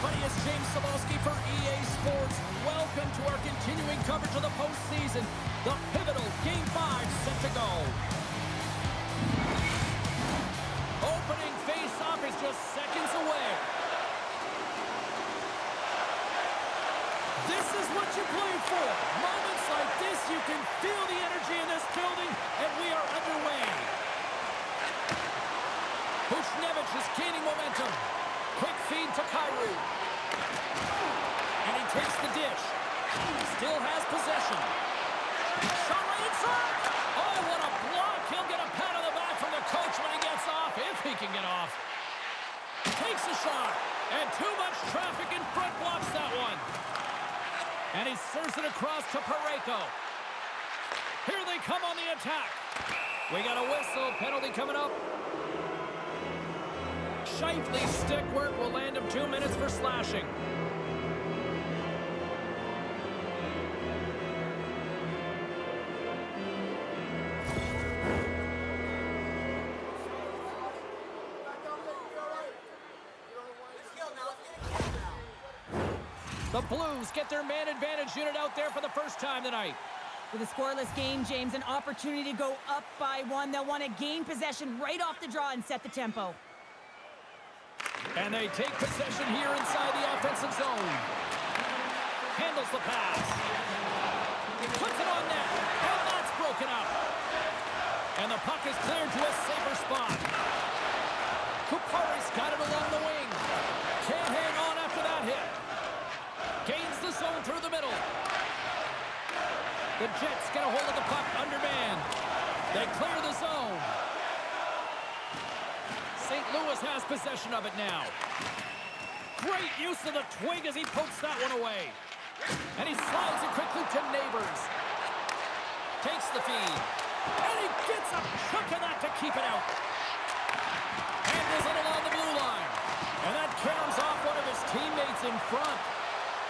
everybody, it's James Cebulski for EA Sports. Welcome to our continuing coverage of the postseason. The pivotal Game 5 set to go. Opening face-off is just seconds away. This is what you play for. Moments like this, you can feel the energy in this building, and we are underway. Buchnevich is gaining momentum. Quick feed to Kyrou. And he takes the dish. Still has possession. Shot right inside. Oh, what a block. He'll get a pat on the back from the coach when he gets off, if he can get off. Takes a shot. And too much traffic in front blocks that one. And he serves it across to Parayko. Here they come on the attack. We got a whistle. Penalty coming up. Shifley's stick work will land him 2 minutes for slashing. The Blues get their man advantage unit out there for the first time tonight. With a scoreless game, James, an opportunity to go up by one. They'll want to gain possession right off the draw and set the tempo. And they take possession here inside the offensive zone. Handles the pass. Puts it on net. And that's broken up. And the puck is cleared to a safer spot. Kupari's got it along the wing. Can't hang on after that hit. Gains the zone through the middle. The Jets get a hold of the puck undermanned. They clear the zone. St. Louis has possession of it now. Great use of the twig as he pokes that one away. And he slides it quickly to Neighbors. Takes the feed. And he gets a chunk of that to keep it out. Handles it along the blue line. And that caroms off one of his teammates in front.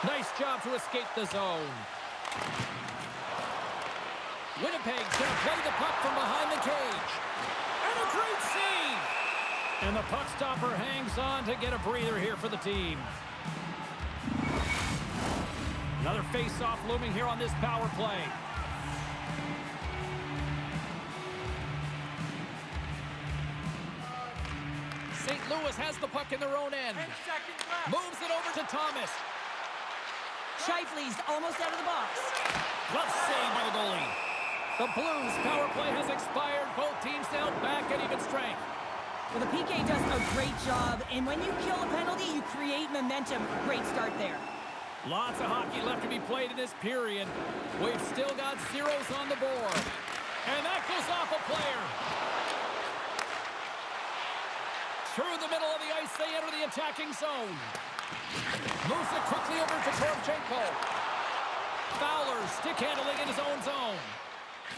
Nice job to escape the zone. Winnipeg's going to play the puck from behind the cage. And a great save. And the puck stopper hangs on to get a breather here for the team. Another face-off looming here on this power play. St. Louis has the puck in their own end. 10 seconds left. Moves it over to Thomas. Shifley's almost out of the box. Glove save by the goalie. The Blues power play has expired. Both teams now back at even strength. Well, the PK does a great job, and when you kill a penalty, you create momentum. Great start there. Lots of hockey left to be played in this period. We've still got zeros on the board. And that goes off a player. Through the middle of the ice, they enter the attacking zone. Moves it quickly over to Torovchenko. Fowler stick handling in his own zone.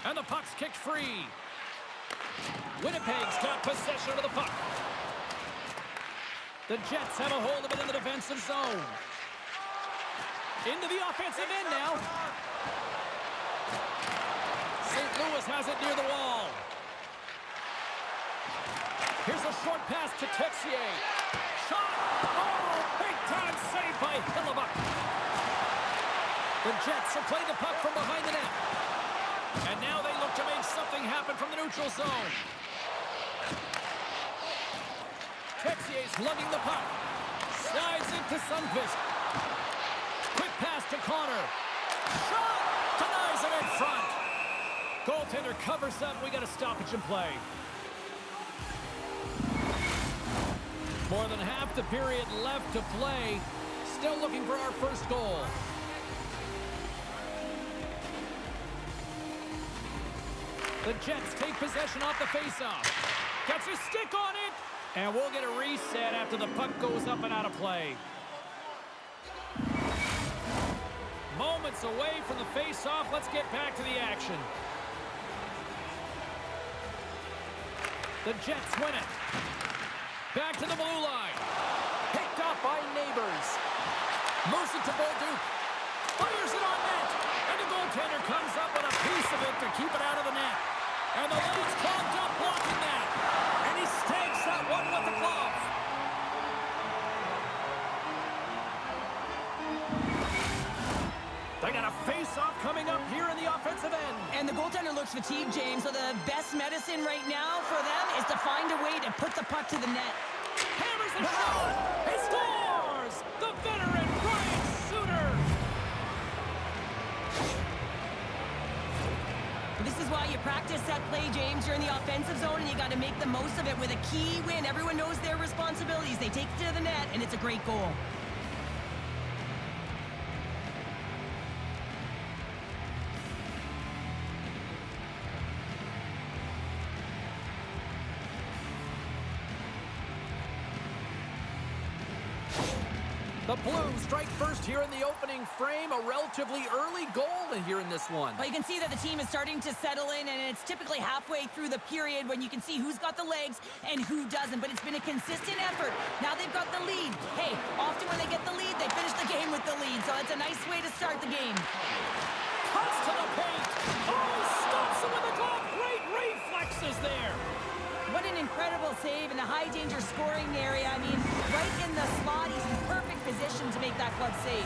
And the puck's kicked free. Winnipeg's got possession of the puck. The Jets have a hold of it in the defensive zone. Into the offensive end now. St. Louis has it near the wall. Here's a short pass to Texier. Shot! Oh, big-time save by Hillebuck. The Jets will play the puck from behind the net. And now they look to make something happen from the neutral zone. Texier's lugging the puck. Slides it to Sundqvist. Quick pass to Connor. Shot! Denies it in front. Goaltender covers up. We got a stoppage in play. More than half the period left to play. Still looking for our first goal. The Jets take possession off the faceoff. Gets his stick on it. And we'll get a reset after the puck goes up and out of play. Moments away from the faceoff. Let's get back to the action. The Jets win it. Back to the blue line. Picked off by Neighbors. Moves it to Bolduc. Fires it on net. And the goaltender comes up with a piece of it to keep it out of the net. And the lead's clogged up blocking that. And he stakes that one with the glove. coming up here in the offensive end. And the goaltender looks fatigued, James, so the best medicine right now for them is to find a way to put the puck to the net. Hammers the shot! He scores! The veteran, Ryan Suter! This is why you practice that play, James. You're in the offensive zone, and you got to make the most of it with a key win. Everyone knows their responsibilities. They take it to the net, and it's a great goal. The Blues strike first here in the opening frame. A relatively early goal here in this one. Well, you can see that the team is starting to settle in, and it's typically halfway through the period when you can see who's got the legs and who doesn't. But it's been a consistent effort. Now they've got the lead. Hey, often when they get the lead, they finish the game with the lead. So it's a nice way to start the game. Cuts to the paint. Oh, stops him with the glove. Great reflexes there. What an incredible save in the high-danger scoring area. I mean, right in the slot, he's in perfect position to make that glove save.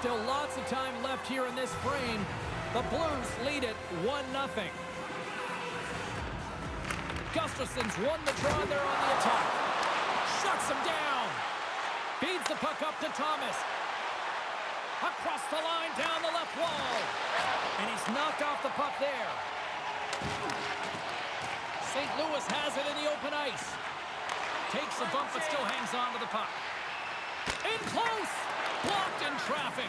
Still lots of time left here in this frame. The Blues lead it 1-0. Gustafson's won the draw there on the attack. Shuts him down. Feeds the puck up to Thomas. Across the line, down the left wall. And he's knocked off the puck there. St. Louis has it in the open ice. Takes a bump, but still hangs on to the puck. In close! Blocked in traffic.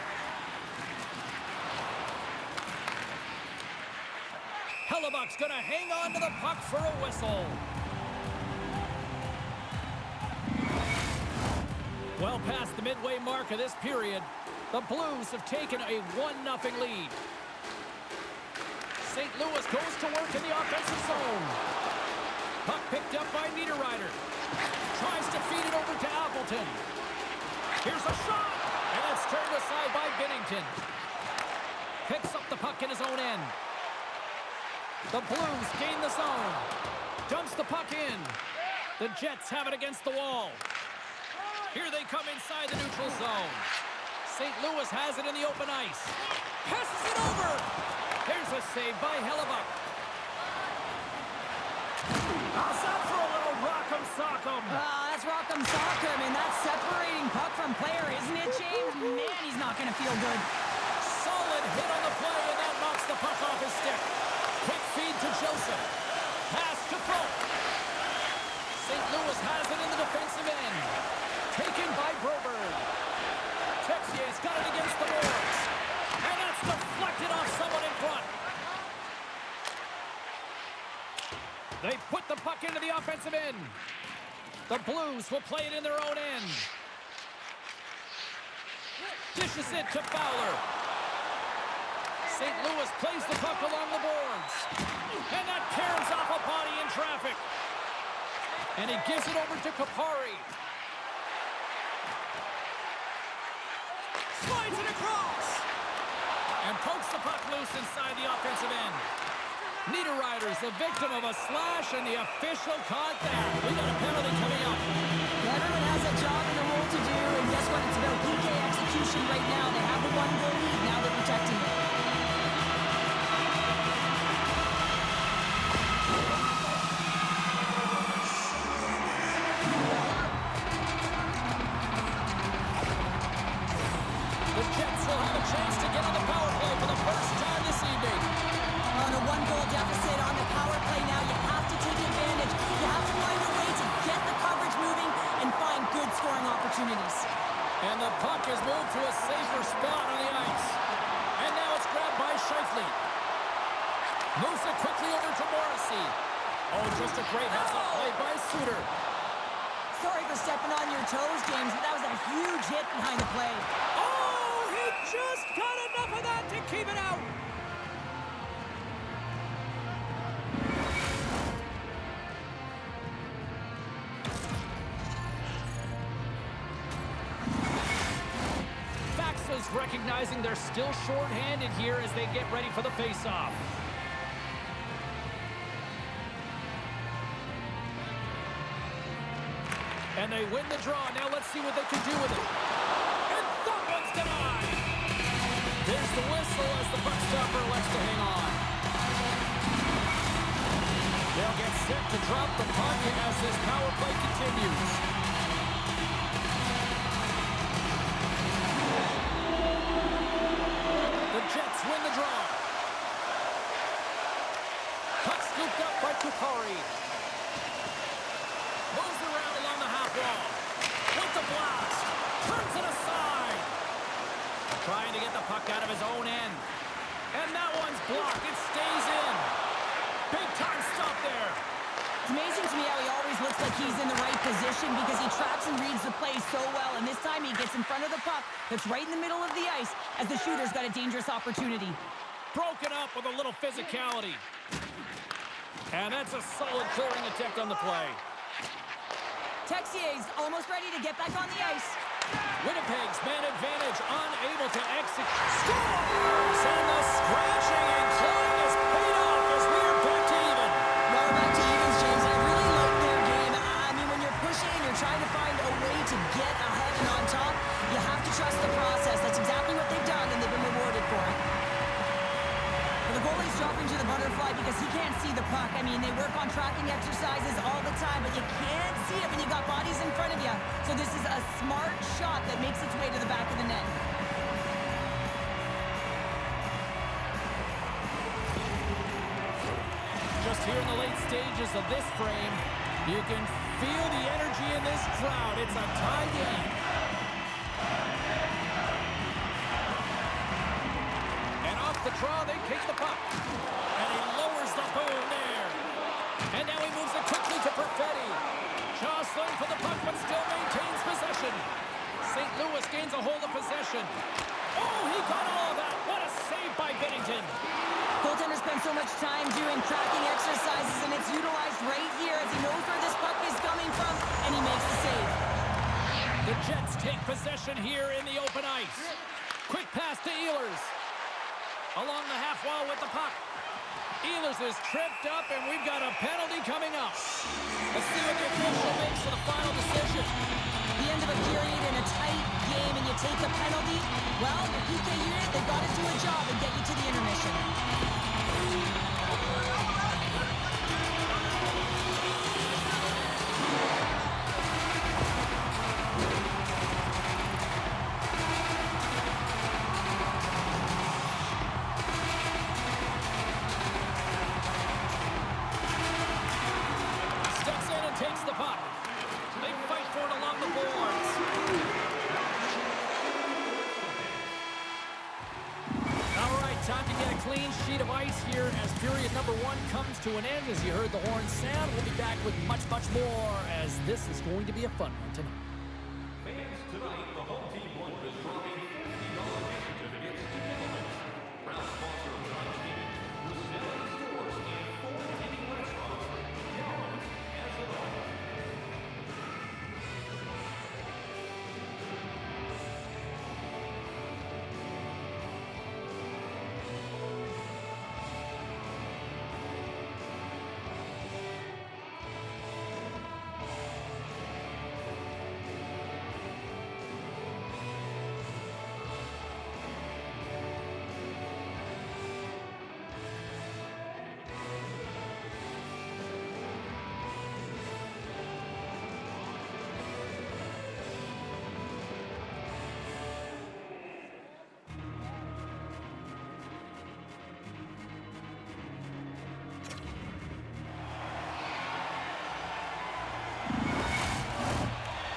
Hellebuck's going to hang on to the puck for a whistle. Well past the midway mark of this period, the Blues have taken a 1-0 lead. St. Louis goes to work in the offensive zone. Puck picked up by Niederreiter. Tries to feed it over to Appleton. Here's a shot, and it's turned aside by Binnington. Picks up the puck in his own end. The Blues gain the zone. Dumps the puck in. The Jets have it against the wall. Here they come inside the neutral zone. St. Louis has it in the open ice. Passes it over. Here's a save by Hellebuck. Pass out for a little rock'em sock'em. That's rock'em sock'em, and that's separating puck from player, isn't it, James? Man, he's not going to feel good. Solid hit on the play, and that knocks the puck off his stick. Quick feed to Joseph. Pass to Polk. St. Louis has it in the defensive end. Taken by Broberg. Texier's got it against the boards. And that's deflected off someone in front. They put the puck into the offensive end. The Blues will play it in their own end. Dishes it to Fowler. St. Louis plays the puck along the boards. And that tears off a body in traffic. And he gives it over to Kupari. Slides it across. And pokes the puck loose inside the offensive end. Niederreiter's the victim of a slash, and the official caught that. We got a penalty coming up. Everyone has a job and a role to do, and guess what? It's about PK execution right now. They have a one-goal lead. Now they're protecting it. The Jets will have a chance to get on the power play for the first time this evening. On a one-goal deficit on the power play now, you have to take advantage. You have to find a way to get the coverage moving and find good scoring opportunities. And the puck is moved to a safer spot on the ice. And now it's grabbed by Scheifele. Moves it quickly over to Morrissey. Oh, just a great heads-up play by Suter. Sorry for stepping on your toes, James, but that was a huge hit behind the play. Oh, he just got enough of that to keep it out. Faxa's recognizing they're still short-handed here as they get ready for the face-off. And they win the draw. Now let's see what they can do with it. And that one's denied. There's the whistle as the puck stopper elects to hang on. They'll get set to drop the puck as this power play continues. The Jets win the draw. Puck scooped up by Kupari. Moves around along the half wall. With the blast. Turns it aside. Trying to get the puck out of his own end. And that one's blocked. It stays in. Big time stop there. It's amazing to me how he always looks like he's in the right position because he tracks and reads the play so well. And this time he gets in front of the puck that's right in the middle of the ice as the shooter's got a dangerous opportunity. Broken up with a little physicality. And that's a solid clearing attempt on the play. Texier's almost ready to get back on the ice. Winnipeg's man advantage, unable to execute. Scores! And the scratching and clawing is paid off as we are back to even. No, back to evens, James. I really like their game. I mean, when you're pushing and you're trying to find a way to get ahead and on top, you have to trust the process. That's exactly what they've done, and they've been rewarded for it. The goalie's dropping to the butterfly because he can't see the puck. I mean, they work on tracking exercises all the time, but you can't see it when you got bodies in front of you. So this is a smart shot that makes its way to the back of the net. Just here in the late stages of this frame, you can feel the energy in this crowd. It's a tie game. The draw, they take the puck. And he lowers the boom there. And now he moves it quickly to Perfetti. Jostling for the puck, but still maintains possession. St. Louis gains a hold of possession. Oh, he got all of that. What a save by Binnington. Goaltender spends so much time doing tracking exercises, and it's utilized right here as he knows where this puck is coming from, and he makes the save. The Jets take possession here in the open ice. Quick pass to Ehlers. Along the half wall with the puck. Ehlers is tripped up, and we've got a penalty coming up. Let's see what the official makes for the final decision. The end of a period in a tight game, and you take a penalty. Well, the PK unit, they've got to do a job and get you to the intermission. Takes the puck. They fight for it along the boards. All right, time to get a clean sheet of ice here as period number 1 comes to an end. As you heard the horn sound, we'll be back with much, much more as this is going to be a fun one tonight. Fans, tonight the home team won the trophy $50 initiative against development. Proud sponsor of tonight's game was selling stores and 4 leading restaurants. Development has it all.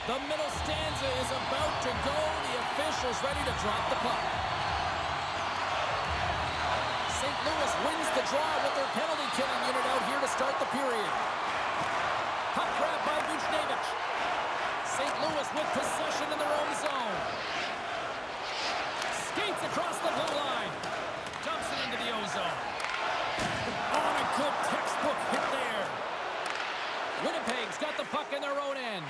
The middle stanza is about to go. The official's ready to drop the puck. St. Louis wins the draw with their penalty-killing unit out here to start the period. Puck grab by Buchnevich. St. Louis with possession in their own zone. Skates across the blue line. Dumps it into the O-zone. Oh, and a good textbook hit there. Winnipeg's got the puck in their own end.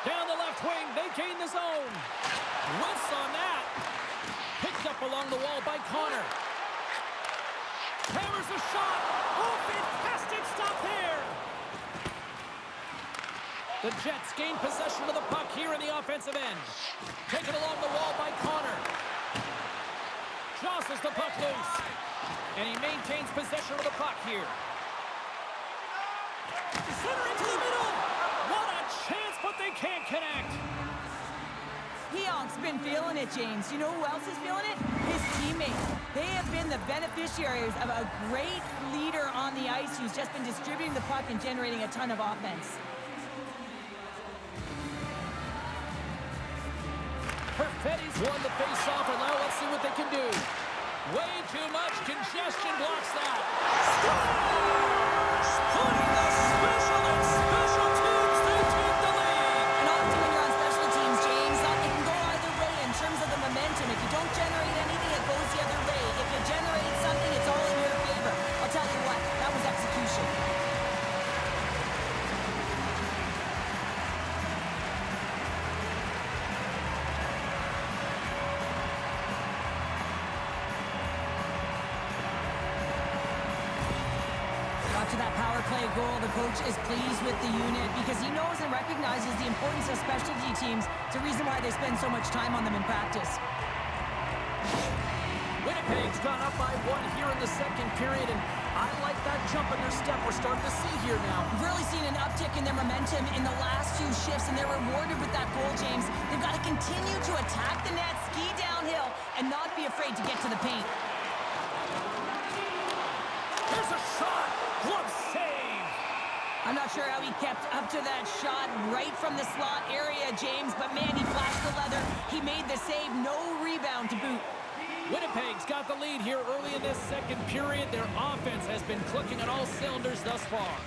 Down the left wing, they gain the zone. Whiffs on that. Picked up along the wall by Connor. Hammers a shot. Oh, fantastic stop there. The Jets gain possession of the puck here in the offensive end. Taken along the wall by Connor. Jostles the puck loose. And he maintains possession of the puck here. Center into the middle. What a chance, but they can't connect. Heonk's been feeling it, James. You know who else is feeling it? His teammates. They have been the beneficiaries of a great leader on the ice who's just been distributing the puck and generating a ton of offense. Perfetti's won the face-off, and now let's see what they can do. Way too much congestion blocks that. Scores! Putting the special and special teams, they take the lead. And often when you're on special teams, James, it can go either way in terms of the momentum. If you don't generate anything, it goes the other way. If you generate something, it's all in your favor. I'll tell you what, that was execution. After that power play goal, the coach is pleased with the unit because he knows and recognizes the importance of specialty teams. It's a reason why they spend so much time on them in practice. Winnipeg's gone up by 1 here in the second period, and I like that jump in their step we're starting to see here now. We've really seen an uptick in their momentum in the last few shifts, and they're rewarded with that goal, James. They've got to continue to attack the net, ski downhill, and not be afraid to get to the paint. Here's a shot. Glove save. I'm not sure how he kept up to that shot right from the slot area, James, but man, he flashed the leather. He made the save, no rebound to boot. Winnipeg's got the lead here early in this second period. Their offense has been clicking on all cylinders thus far.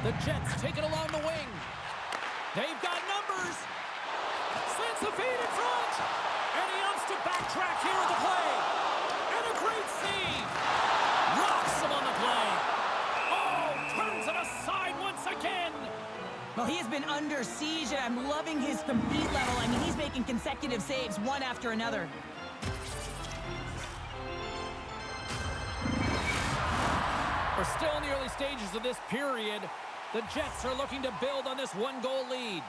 The Jets take it along the wing. They've got numbers. Slants the feed in front. And he opts to backtrack here at the play. And a great save. Rocks him on the play. Oh, turns it aside once again. Well, he has been under siege, and I'm loving his compete level. I mean, he's making consecutive saves, one after another. We're still in the early stages of this period. The Jets are looking to build on this one-goal lead.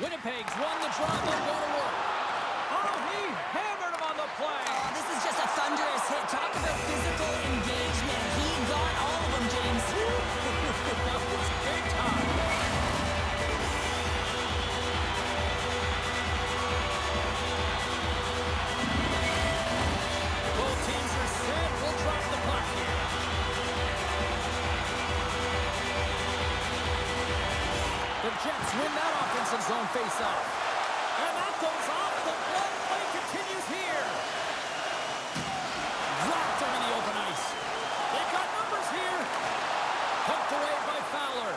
Winnipeg's won the draw. They'll go to work. Oh, he hammered him on the play. Oh, this is just a thunderous hit. Talk about physical engagement. He got all of them, James. That was big time. Both teams are set. We'll drop the puck here. The Jets win that offensive zone face-off. And that goes off. The blood play continues here. Dropped him in the open ice. They've got numbers here. Poked away by Fowler.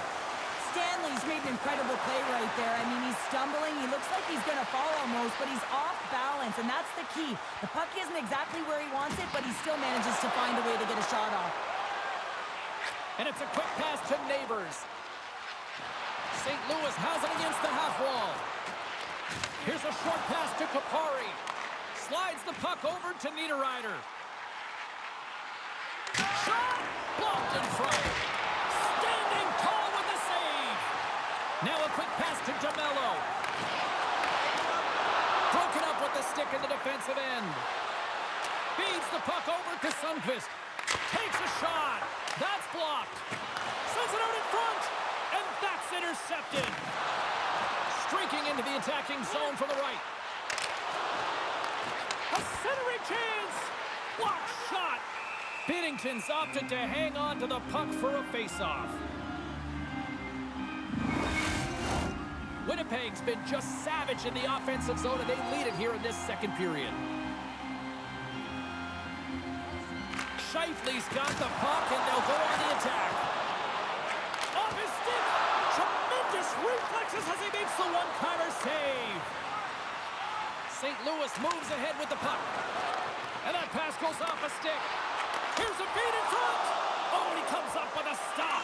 Stanley's made an incredible play right there. I mean, he's stumbling. He looks like he's going to fall almost, but he's off balance, and that's the key. The puck isn't exactly where he wants it, but he still manages to find a way to get a shot off. And it's a quick pass to Neighbors. St. Louis has it against the half wall. Here's a short pass to Kapari. Slides the puck over to Niederreiter. Shot! Blocked in front. Standing tall with the save. Now a quick pass to DeMello. Broken up with the stick in the defensive end. Feeds the puck over to Sundqvist. Takes a shot. That's blocked. Sends it out in front. And that's intercepted. Streaking into the attacking zone from the right. A centering chance. Blocked shot. Binnington's opted to hang on to the puck for a face-off. Winnipeg's been just savage in the offensive zone, and they lead it here in this second period. Scheifele's got the puck, and they'll go on the attack. Off his stick. Tremendous reflexes as he makes the one-timer save. St. Louis moves ahead with the puck. And that pass goes off a stick. Here's a feed in front. Oh, and he comes up with a stop.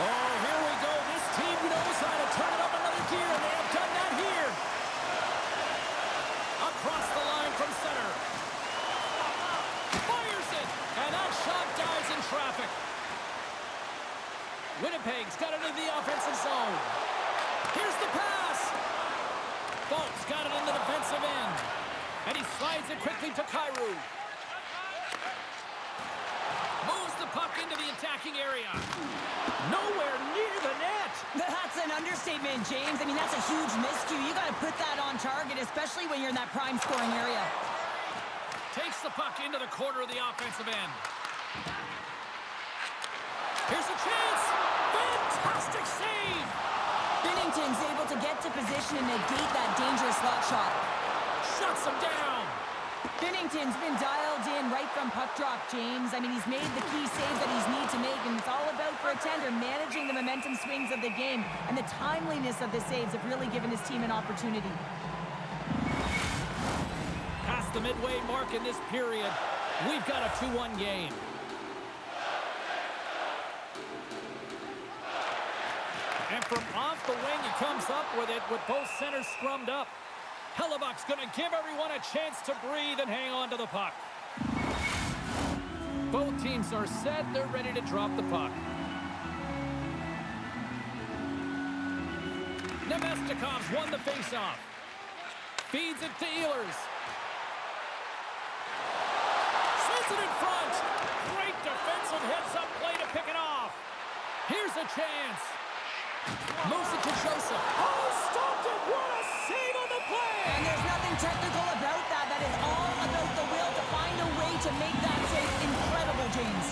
Oh, here we go. This team knows how to turn it up another gear, and they have done that here. Across the line from center. Fires it, and that shot dives in traffic. Winnipeg's got it in the offensive zone. Here's the pass. Bolt's got it in the defensive end. And he slides it quickly to Kyrou. Moves the puck into the attacking area. Nowhere near the net. That's an understatement, James. I mean, that's a huge miscue. You got to put that on target, especially when you're in that prime scoring area. Takes the puck into the corner of the offensive end. Here's a chance. Fantastic save. Binnington's able to get to position and negate that dangerous slot shot. Shuts him down. Binnington's been dialed in right from puck drop, James. I mean, he's made the key saves that he's need to make, and it's all about, for a tender, managing the momentum swings of the game, and the timeliness of the saves have really given his team an opportunity. Past the midway mark in this period, we've got a 2-1 game. And from off the wing, he comes up with it with both centers scrummed up. Hellebuck's going to give everyone a chance to breathe and hang on to the puck. Both teams are set. They're ready to drop the puck. Nemestikov's won the faceoff. Feeds it to Ehlers. Sends it in front. Great defensive heads-up play to pick it off. Here's a chance. Moves it to Joseph. Oh, stopped it. What a save on the play. And there's nothing technical about that. That is all about the will to find a way to make that save incredible, James.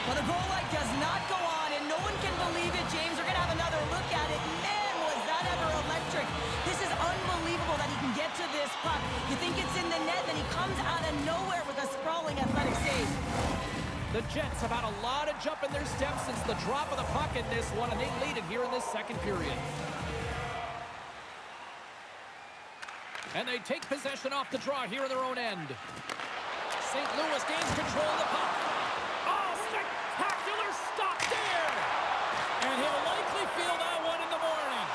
Well, the goal light does not go on, and no one can believe it, James. We're going to have another look at it. Man, was that ever electric. This is unbelievable that he can get to this puck. You think it's in the net, then he comes out of nowhere with a sprawling athletic save. The Jets have had a lot of jump in their steps since the drop of the puck in this one, and they lead it here in this second period. And they take possession off the draw here in their own end. St. Louis gains control of the puck. Oh, spectacular stop there! And he'll likely feel that one in the morning.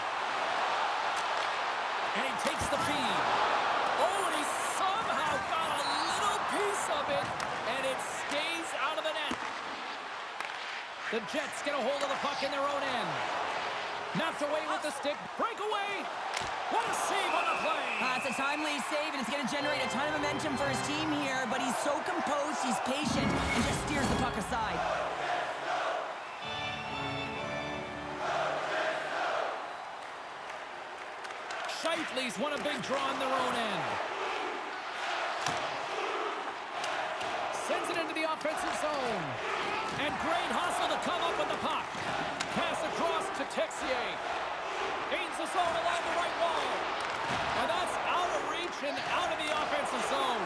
And he takes the feed. Oh, and he somehow got a little piece of it, and it stays out of the net. The Jets get a hold of the puck in their own end. Knocked away with the stick. Breakaway. What a save on the play. It's a timely save, and it's going to generate a ton of momentum for his team here, but he's so composed, he's patient, and just steers the puck aside. Scheifele's won a big draw in their own end. Sends it into the offensive zone. And great hustle to come up with the puck. Pass across to Texier. Gains the zone along the right wall. And that's out of reach and out of the offensive zone.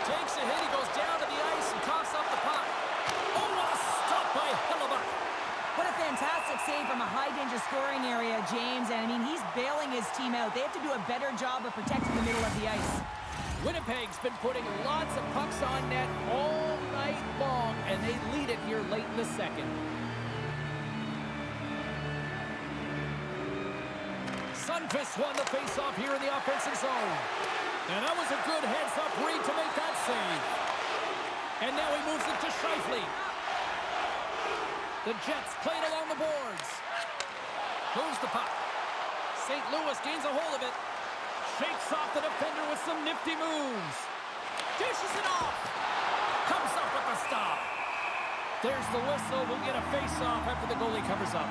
Takes a hit. He goes down to the ice and coughs up the puck. Oh, what a stop by Hellebuck. What a fantastic save from a high-danger scoring area, James. And, I mean, he's bailing his team out. They have to do a better job of protecting the middle of the ice. Winnipeg's been putting lots of pucks on net all night long, and they lead it here late in the second. Sundqvist won the faceoff here in the offensive zone. And that was a good heads-up read to make that save. And now he moves it to Scheifele. The Jets play it along the boards. Moves the puck. St. Louis gains a hold of it. Shakes off the defender with some nifty moves. Dishes it off. Comes up with the stop. There's the whistle. We'll get a face-off after the goalie covers up.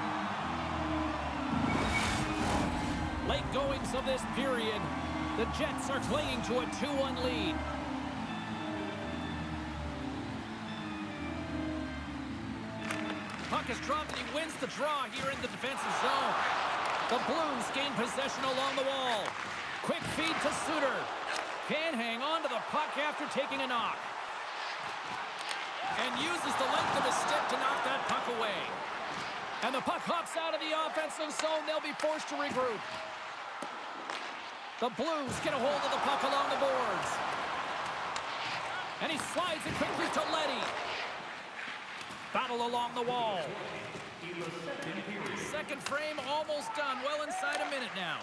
Late goings of this period. The Jets are clinging to a 2-1 lead. Puck is dropped and he wins the draw here in the defensive zone. The Blues gain possession along the wall. Quick feed to Suter. Can't hang on to the puck after taking a knock. And uses the length of his stick to knock that puck away. And the puck hops out of the offensive zone. They'll be forced to regroup. The Blues get a hold of the puck along the boards. And he slides it quickly to Leddy. Battle along the wall. Second frame almost done. Well inside a minute now.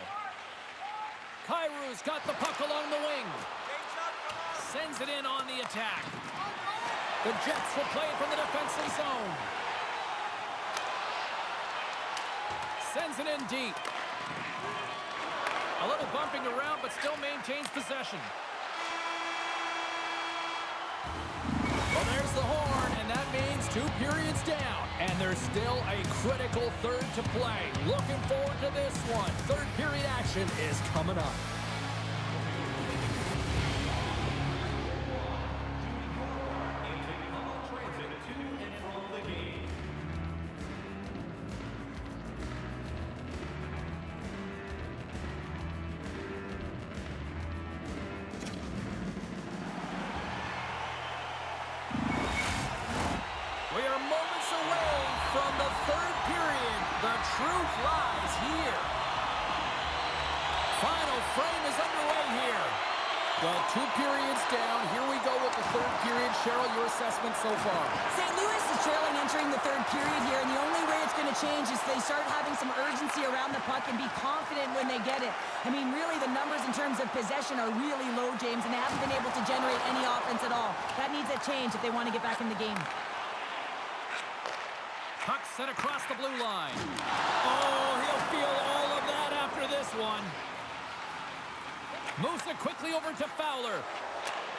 Kyrou's got the puck along the wing. Sends it in on the attack. The Jets will play it from the defensive zone. Sends it in deep. A little bumping around, but still maintains possession. Well, there's the horn, and that means 2 periods down. And there's still a critical third to play. Looking forward to this one. Third period action is coming up. We are moments away from the third period. The truth lies here. Final frame is underway here. Well, 2 periods down. Here we go with the third period. Cheryl, your assessment so far? St. Louis is trailing entering the third period here, and the only way it's going to change is they start having some urgency around the puck and be confident when they get it. I mean, really, the numbers in terms of possession are really low, James, and they haven't been able to generate any offense at all. That needs a change if they want to get back in the game. Puck sent across the blue line. Oh, he'll feel all of that after this one. Moves it quickly over to Fowler.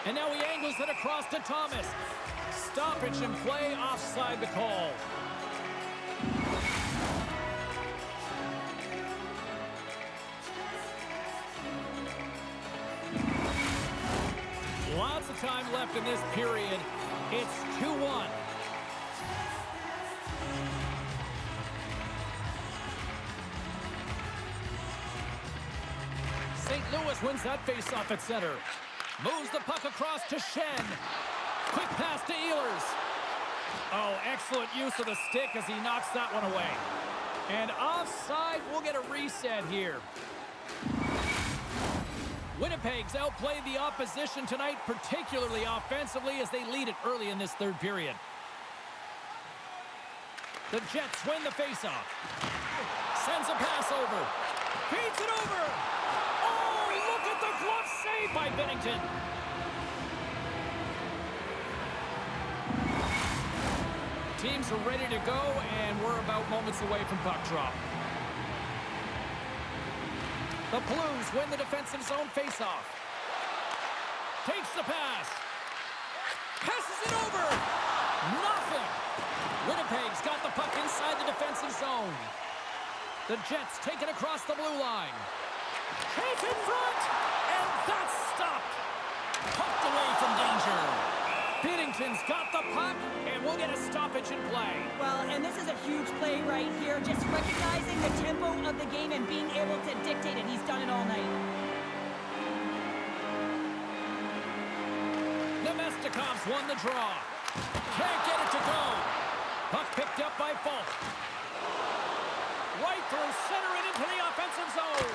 And now he angles it across to Thomas. Stoppage in play, offside the call. Lots of time left in this period. It's 2-1. St. Louis wins that faceoff at center. Moves the puck across to Shen. Quick pass to Ehlers. Oh, excellent use of the stick as he knocks that one away. And offside, we'll get a reset here. Winnipeg's outplayed the opposition tonight, particularly offensively, as they lead it early in this third period. The Jets win the faceoff. Sends a pass over. Feeds it over. Oh, look at the glove save by Binnington. Teams are ready to go, and we're about moments away from puck drop. The Blues win the defensive zone faceoff. Takes the pass. Passes it over. Nothing. Winnipeg's got the puck inside the defensive zone. The Jets take it across the blue line. Chase in front, and that's stopped. Pucked away from danger. Binnington's got the puck, and we'll get a stoppage in play. Well, and this is a huge play right here. Just recognizing the tempo of the game and being able to dictate it. He's done it all night. Nemestikov's won the draw. Can't get it to go. Puck picked up by Falk. Right through center and into the offensive zone.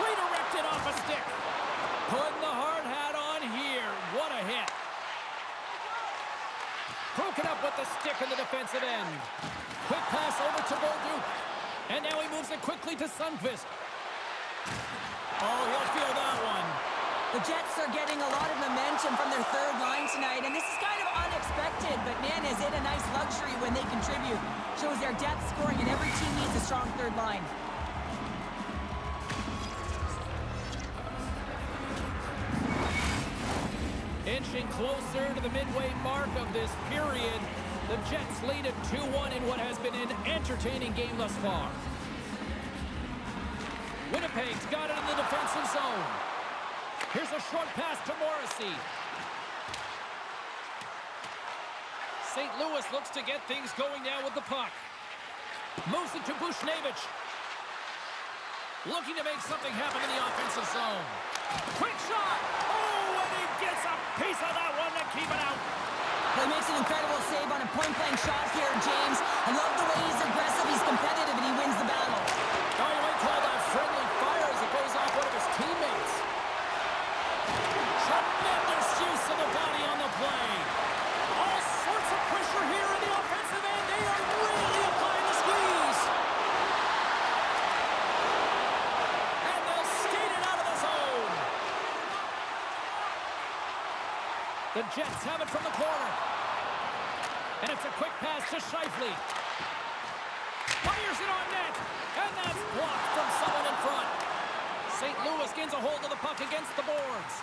Redirected off a stick. Putting the hard hat on here. What a hit. Broken up with the stick in the defensive end. Quick pass over to Bolduc. And now he moves it quickly to Sundqvist. Oh, he'll feel that one. The Jets are getting a lot of momentum from their third line tonight, and this is kind of unexpected, but man, is it a nice luxury when they contribute. Shows their depth scoring, and every team needs a strong third line. Inching closer to the midway mark of this period, the Jets lead it 2-1 in what has been an entertaining game thus far. Winnipeg's got it in the defensive zone. Here's a short pass to Morrissey. St. Louis looks to get things going now with the puck. Moves it to Bushnevich. Looking to make something happen in the offensive zone. Quick shot! Oh, and he gets a piece of that one to keep it out. Well, he makes an incredible save on a point-blank shot here, James. I love the way he's aggressive, he's competitive, and he wins the battle. Oh, you might call that friendly fire as it goes off one of his teammates. Tremendous use of the body on the play. All sorts of pressure here in the offensive end. They are really applying the squeeze. And they'll skate it out of the zone. The Jets have it from the corner. And it's a quick pass to Scheifele. Fires it on net. And St. Louis gains a hold of the puck against the boards.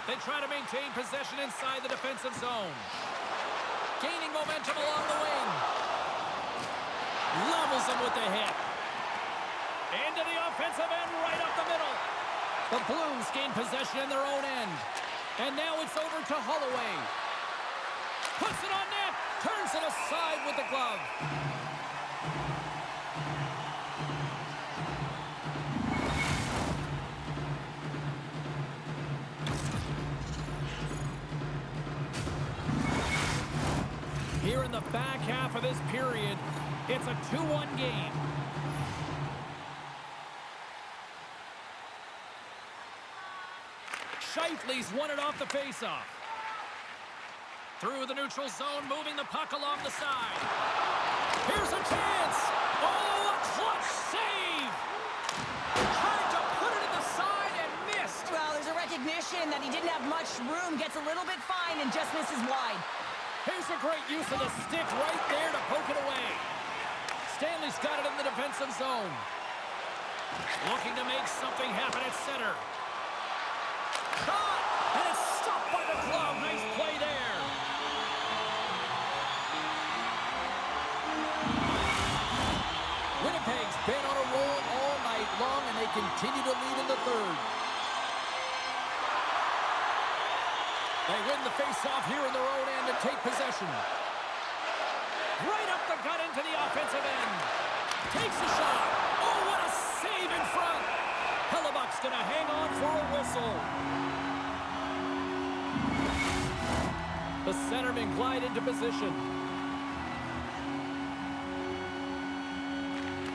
They try to maintain possession inside the defensive zone. Gaining momentum along the wing. Levels him with the hit. Into the offensive end, right up the middle. The Blues gain possession in their own end. And now it's over to Holloway. Puts it on net. Turns it aside with the glove. Here in the back half of this period, it's a 2-1 game. Scheifele's won it off the faceoff. Through the neutral zone, moving the puck along the side. Here's a chance. Oh, a clutch save. Tried to put it in the side and missed. Well, there's a recognition that he didn't have much room, gets a little bit fine, and just misses wide. Here's a great use of the stick right there to poke it away. Stanley's got it in the defensive zone. Looking to make something happen at center. Shot! And it's stopped by the glove. Nice play there. Winnipeg's been on a roll all night long, and they continue to lead in the third. They win the faceoff here in their own end and take possession. Right up the gut into the offensive end. Takes a shot. Oh, what a save in front. Hellebuck's going to hang on for a whistle. The centermen glide into position.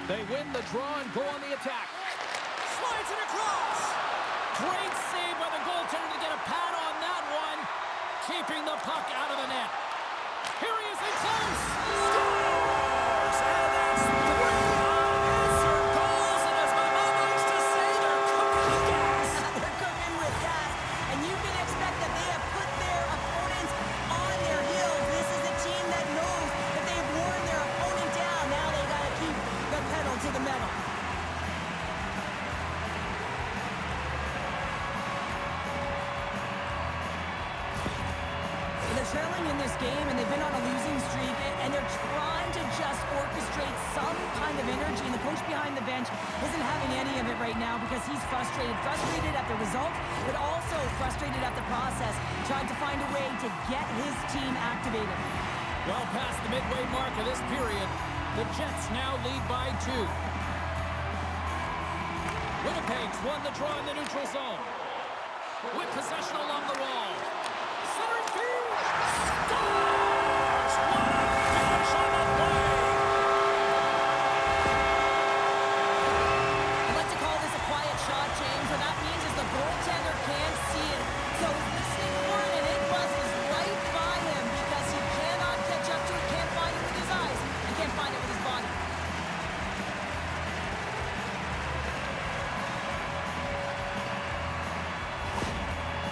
They win the draw and go on the attack. Slides it across. Great save by the goaltender to get a pad on that one. Keeping the puck out of the net. Here he is in close. Scores! And that's 3 unanswered goals. And as my mom likes to say, they're cooking with gas. They're cooking with gas. And you can expect that they have put their opponents on their heels. This is a team that knows that they've worn their opponent down. Now they got to keep the pedal to the metal. They're trailing in this game, and they've been on a losing streak, and they're trying to just orchestrate some kind of energy, and the coach behind the bench isn't having any of it right now because he's frustrated. Frustrated at the result, but also frustrated at the process, trying to find a way to get his team activated. Well past the midway mark of this period, the Jets now lead by 2. Winnipeg's won the draw in the neutral zone. With possession along the wall. Centering field. Scores! What a finish on the play! I'd like to call this a quiet shot, James. What that means is the goaltender can't see it. So he's listening for it, and it buzzes right by him because he cannot catch up to it, can't find it with his eyes, and can't find it with his body.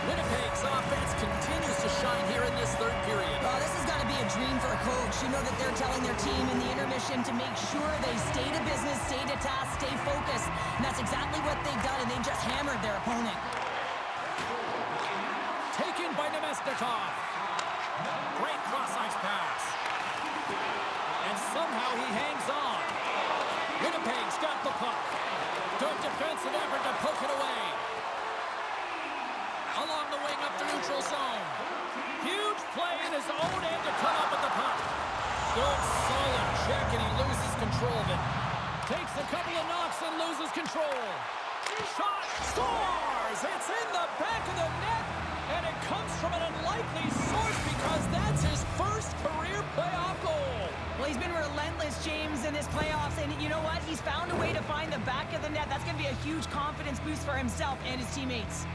Winnipeg's offense continues to shine here in this third period. Oh, this has got to be a dream for a coach. You know that they're telling their team in the intermission to make sure they stay to business, stay to task, stay focused. And that's exactly what they've done, and they've just hammered their opponent. Taken by Nemesnikov. Great cross-ice pass. And somehow he hangs on. Winnipeg's got the puck. Good defensive effort to poke it away. Along the wing up the neutral zone. Huge play in his own end to come up with the puck. Good solid check, and he loses control of it. Takes a couple of knocks and loses control. Shot, scores! It's in the back of the net, and it comes from an unlikely source because that's his first career playoff goal. Well, he's been relentless, James, in his playoffs, and you know what? He's found a way to find the back of the net. That's going to be a huge confidence boost for himself and his teammates.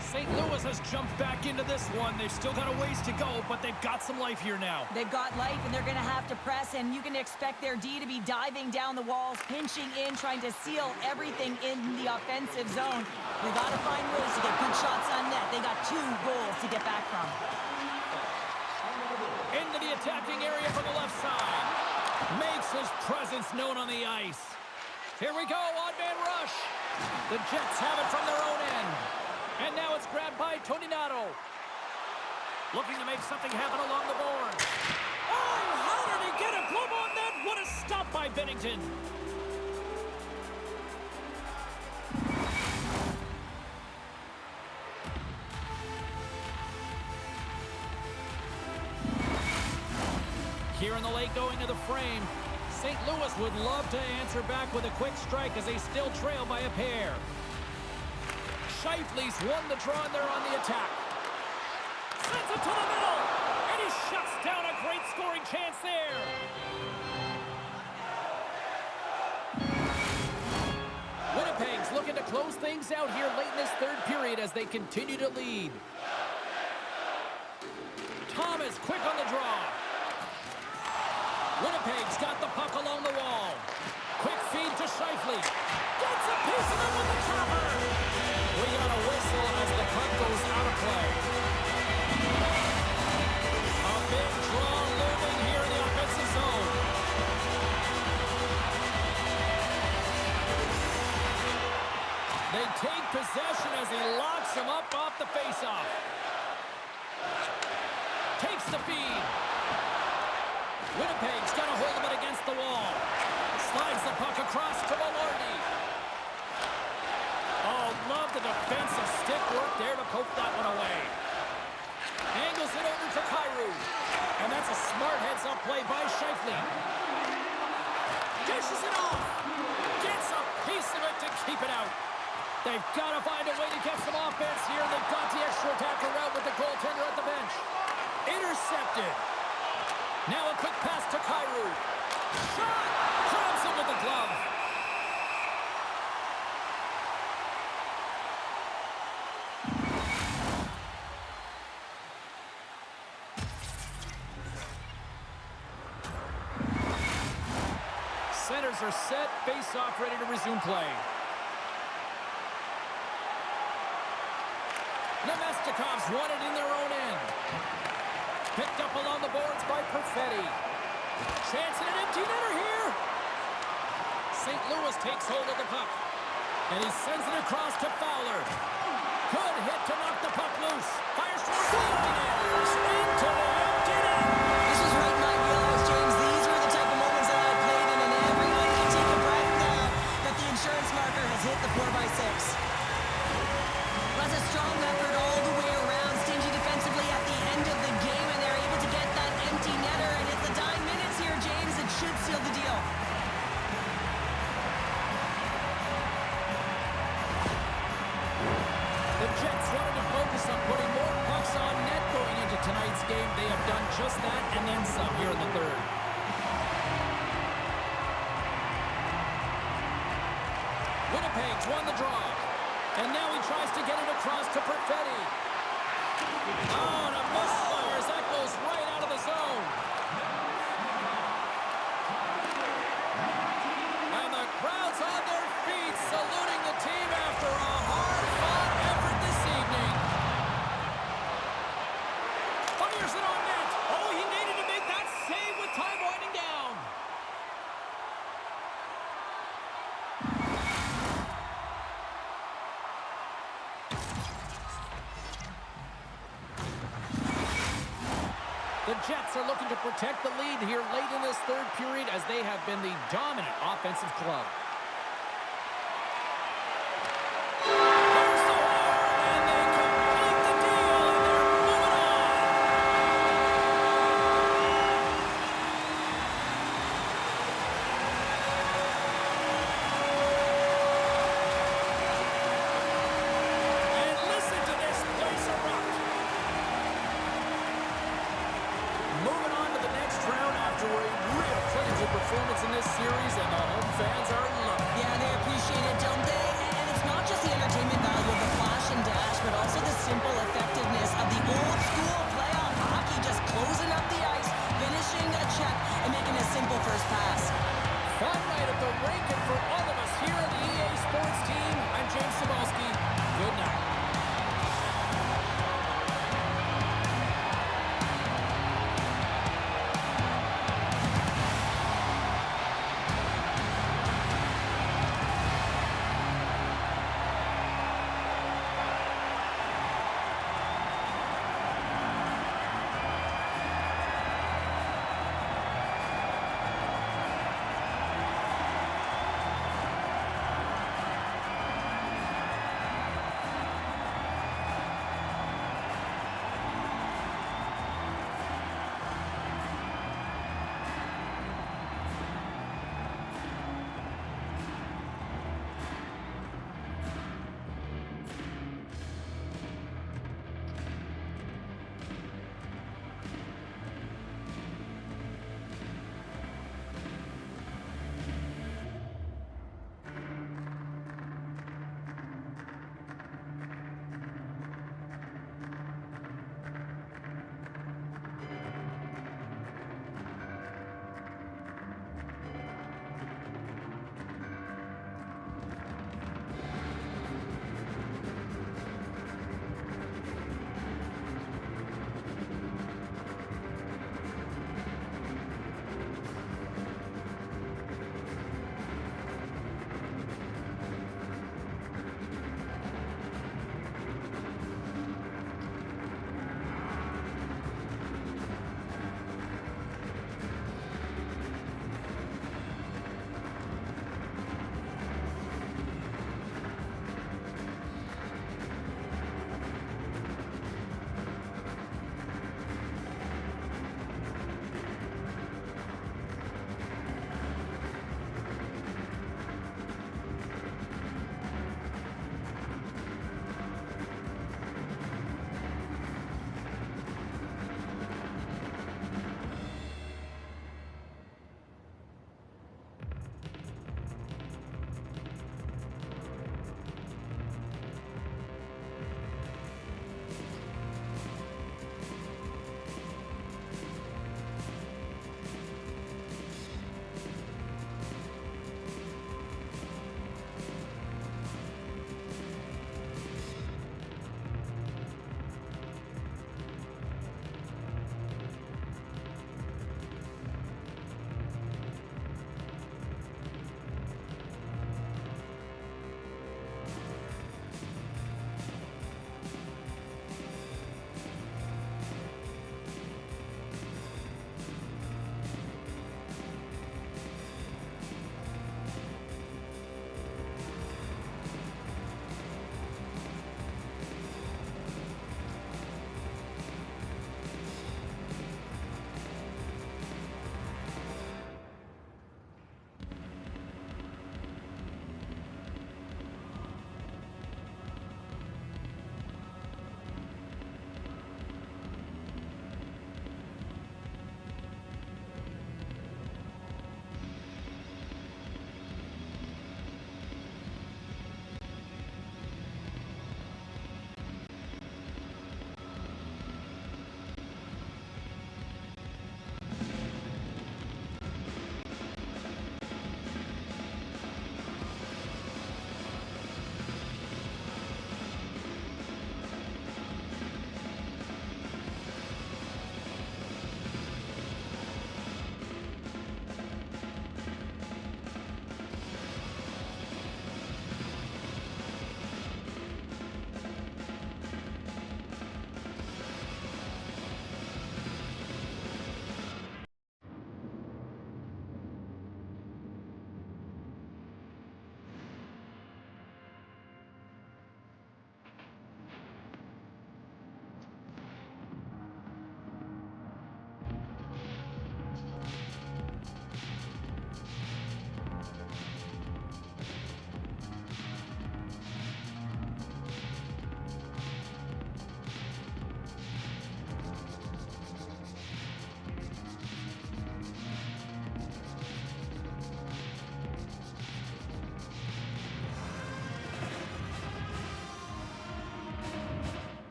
St. St. Louis has jumped back into this one. They've still got a ways to go, but they've got some life here now. They've got life, and they're going to have to press, and you can expect their D to be diving down the walls, pinching in, trying to seal everything in the offensive zone. They got to find ways to get good shots on net. They got 2 goals to get back from. Into the attacking area from the left side. Makes his presence known on the ice. Here we go, odd-man rush. The Jets have it from their own end. And now it's grabbed by Toninato. Looking to make something happen along the boards. Oh, how did he get a glove on that? What a stop by Bennington. Here in the late going to the frame. St. Louis would love to answer back with a quick strike as they still trail by a pair. Scheifele's won the draw and they're on the attack. Sends it to the middle, and he shuts down a great scoring chance there. Winnipeg's looking to close things out here late in this third period as they continue to lead. Thomas quick on the draw. Winnipeg's got the puck along the wall. Quick feed to Scheifele. Gets a piece of it with the chopper. We got a whistle as the puck goes out of play. A big draw looming here in the offensive zone. They take possession as he locks him up off the faceoff. Takes the feed. Winnipeg's got a hold of it against the wall. Slides the puck across to Maloney. Oh, love the defensive stick work there to poke that one away. Angles it over to Kyrou. And that's a smart heads-up play by Scheifele. Dishes it off. Gets a piece of it to keep it out. They've got to find a way to get some offense here. They've got the extra attacker out with the goaltender at the bench. Intercepted. Now a quick pass to Kyrou. Shot! Grabs him with the glove. Centers are set. Face-off ready to resume play. Nemestikov's won it in their own end. Picked up along the boards by Perfetti. Chance at an empty netter here. St. Louis takes hold of the puck. And he sends it across to Fowler. Good hit to knock the puck loose. Fires towards the empty netters. Into the empty net. This was right in my wheelhouse, James. These were the type of moments that I played in, and everyone can take a breath now that the insurance marker has hit the 4x6. That's a strong effort all the way around. Stingy defensively at the end of the game, and they're able to get that empty netter. And it's the dying minutes here, James. It should seal the deal. The Jets wanted to focus on putting more pucks on net going into tonight's game. They have done just that and then some here in the third. Winnipeg's won the draw. And now he tries to get it across to Perfetti. Oh, and a misfire as that goes right out of the zone. And the crowd's on their feet saluting the team after a hard-fought effort this evening. Fires it on net. Oh, he needed to make that save with time winding down. The Jets are looking to protect the lead here late in this third period as they have been the dominant offensive club. There's the horn, and they complete the deal, and they're moving on. And listen to this place erupt. Moving on to the next round after a real critical performance in this series, and the home fans are loving it. Yeah, they appreciate it, don't they? And it's not just the entertainment value of the flash and dash, but also the simple effectiveness of the old school